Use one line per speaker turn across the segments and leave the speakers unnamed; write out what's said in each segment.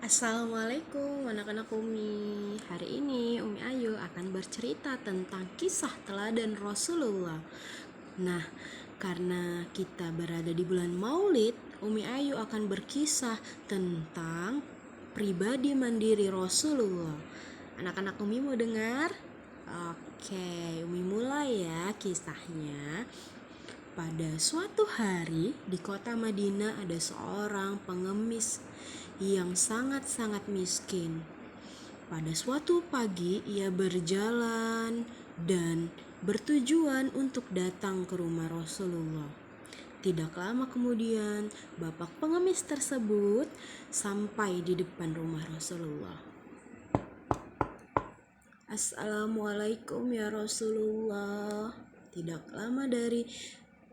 Assalamualaikum anak-anak Umi. Hari ini Umi Ayu akan bercerita tentang kisah teladan Rasulullah. Nah, karena kita berada di bulan Maulid, Umi Ayu akan berkisah tentang pribadi mandiri Rasulullah. Anak-anak Umi mau dengar? Oke, Umi mulai ya kisahnya. Pada suatu hari di kota Madinah ada seorang pengemis yang sangat-sangat miskin. Pada suatu pagi ia berjalan dan bertujuan untuk datang ke rumah Rasulullah. Tidak lama kemudian, bapak pengemis tersebut sampai di depan rumah Rasulullah. Assalamualaikum ya Rasulullah. Tidak lama dari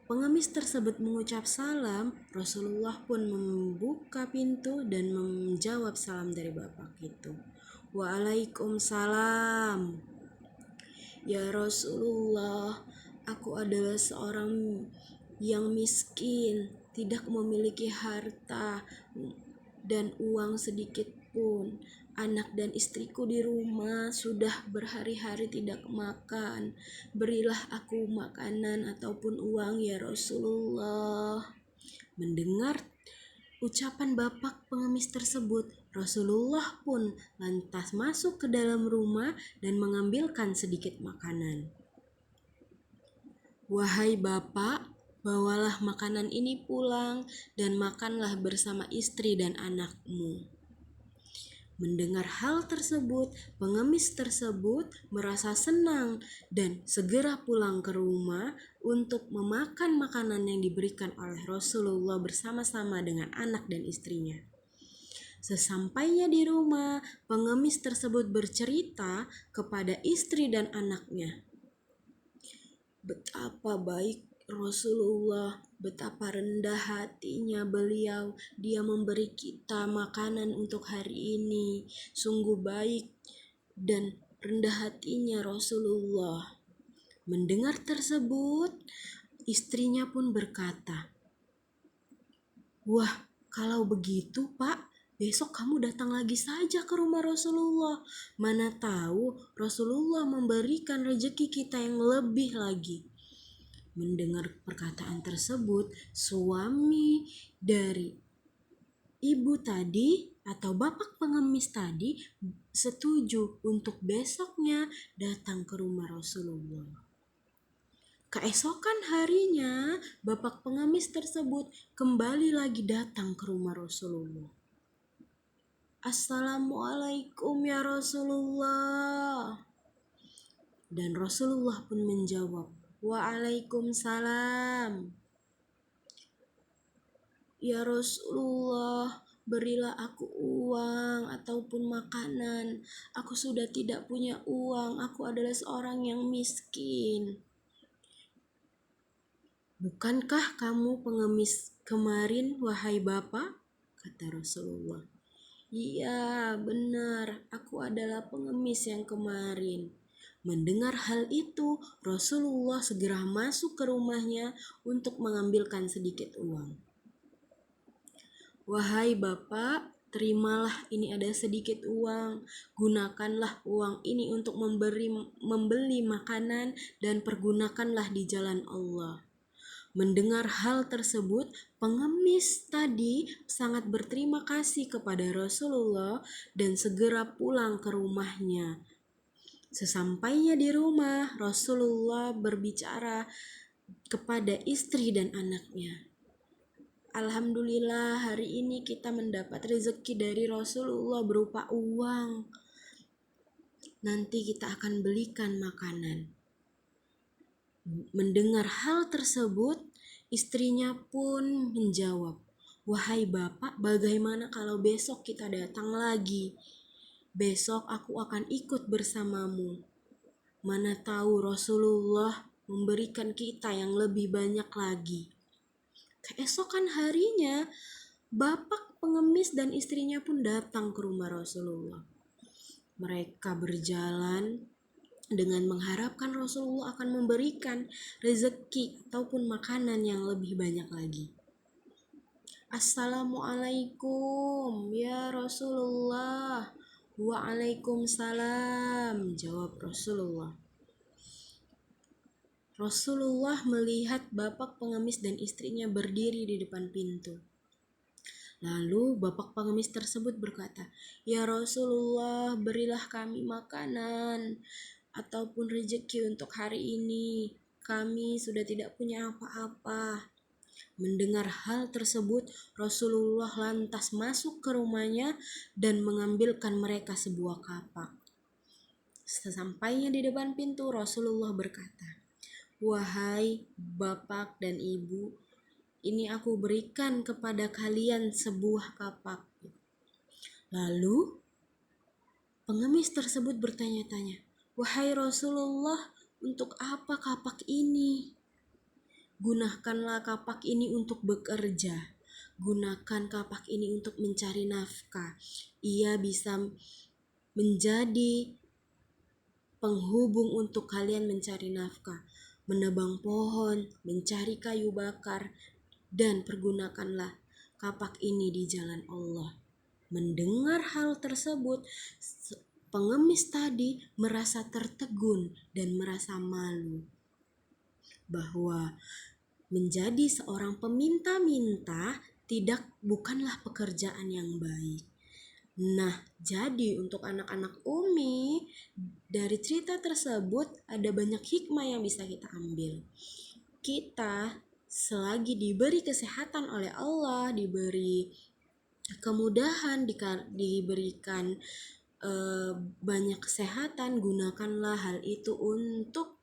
pengemis tersebut mengucap salam, Rasulullah pun membuka pintu dan menjawab salam dari bapak itu. Waalaikumsalam. Ya Rasulullah, aku adalah seorang yang miskin, tidak memiliki harta dan uang sedikit pun. Anak dan istriku di rumah sudah berhari-hari tidak makan. Berilah aku makanan ataupun uang ya Rasulullah. Mendengar ucapan bapak pengemis tersebut, Rasulullah pun lantas masuk ke dalam rumah dan mengambilkan sedikit makanan. Wahai bapak, bawalah makanan ini pulang dan makanlah bersama istri dan anakmu. Mendengar hal tersebut, pengemis tersebut merasa senang dan segera pulang ke rumah untuk memakan makanan yang diberikan oleh Rasulullah bersama-sama dengan anak dan istrinya. Sesampainya di rumah, pengemis tersebut bercerita kepada istri dan anaknya. Betapa baik Rasulullah, betapa rendah hatinya beliau, dia memberi kita makanan untuk hari ini. Sungguh baik dan rendah hatinya Rasulullah. Mendengar tersebut, istrinya pun berkata, "Wah, kalau begitu Pak, besok kamu datang lagi saja ke rumah Rasulullah. Mana tahu Rasulullah memberikan rezeki kita yang lebih lagi." Mendengar perkataan tersebut, suami dari ibu tadi atau bapak pengemis tadi setuju untuk besoknya datang ke rumah Rasulullah. Keesokan harinya, bapak pengemis tersebut kembali lagi datang ke rumah Rasulullah. Assalamualaikum ya Rasulullah. Dan Rasulullah pun menjawab, Waalaikumsalam. Ya Rasulullah, berilah aku uang ataupun makanan. Aku sudah tidak punya uang, aku adalah seorang yang miskin. Bukankah kamu pengemis kemarin, wahai Bapak? Kata Rasulullah. Iya, benar, aku adalah pengemis yang kemarin. Mendengar hal itu, Rasulullah segera masuk ke rumahnya untuk mengambilkan sedikit uang. Wahai Bapak, terimalah ini ada sedikit uang. Gunakanlah uang ini untuk membeli makanan dan pergunakanlah di jalan Allah. Mendengar hal tersebut, pengemis tadi sangat berterima kasih kepada Rasulullah dan segera pulang ke rumahnya. Sesampainya di rumah, Rasulullah berbicara kepada istri dan anaknya. Alhamdulillah, hari ini kita mendapat rezeki dari Rasulullah berupa uang. Nanti kita akan belikan makanan. Mendengar hal tersebut, istrinya pun menjawab, Wahai Bapak, bagaimana kalau besok kita datang lagi? Besok aku akan ikut bersamamu. Mana tahu Rasulullah memberikan kita yang lebih banyak lagi. Keesokan harinya, bapak pengemis dan istrinya pun datang ke rumah Rasulullah. Mereka berjalan dengan mengharapkan Rasulullah akan memberikan rezeki ataupun makanan yang lebih banyak lagi. Assalamualaikum ya Rasulullah. Waalaikumsalam, jawab Rasulullah. Rasulullah melihat bapak pengemis dan istrinya berdiri di depan pintu. Lalu bapak pengemis tersebut berkata, "Ya Rasulullah, berilah kami makanan ataupun rezeki untuk hari ini. Kami sudah tidak punya apa-apa." Mendengar hal tersebut, Rasulullah lantas masuk ke rumahnya dan mengambilkan mereka sebuah kapak. Sesampainya di depan pintu, Rasulullah berkata, "Wahai bapak dan ibu, ini aku berikan kepada kalian sebuah kapak." Lalu pengemis tersebut bertanya-tanya, "Wahai Rasulullah, untuk apa kapak ini?" "Gunakanlah kapak ini untuk bekerja. Gunakan kapak ini untuk mencari nafkah. Ia bisa menjadi penghubung untuk kalian mencari nafkah. Menebang pohon, mencari kayu bakar, dan pergunakanlah kapak ini di jalan Allah." Mendengar hal tersebut, pengemis tadi merasa tertegun dan merasa malu bahwa menjadi seorang peminta-minta bukanlah pekerjaan yang baik. Nah, jadi untuk anak-anak Umi, dari cerita tersebut ada banyak hikmah yang bisa kita ambil. Kita selagi diberi kesehatan oleh Allah, diberi kemudahan, diberikan banyak kesehatan, gunakanlah hal itu untuk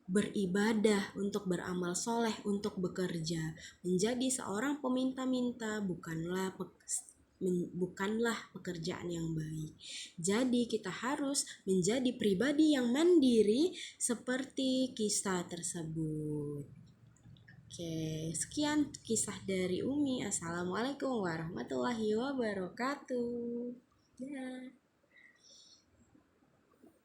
beribadah, untuk beramal soleh, untuk bekerja. Menjadi seorang peminta-minta bukanlah pekerjaan yang baik. Jadi kita harus menjadi pribadi yang mandiri seperti kisah tersebut. Oke, sekian kisah dari Umi. Assalamualaikum warahmatullahi wabarakatuh. Ya.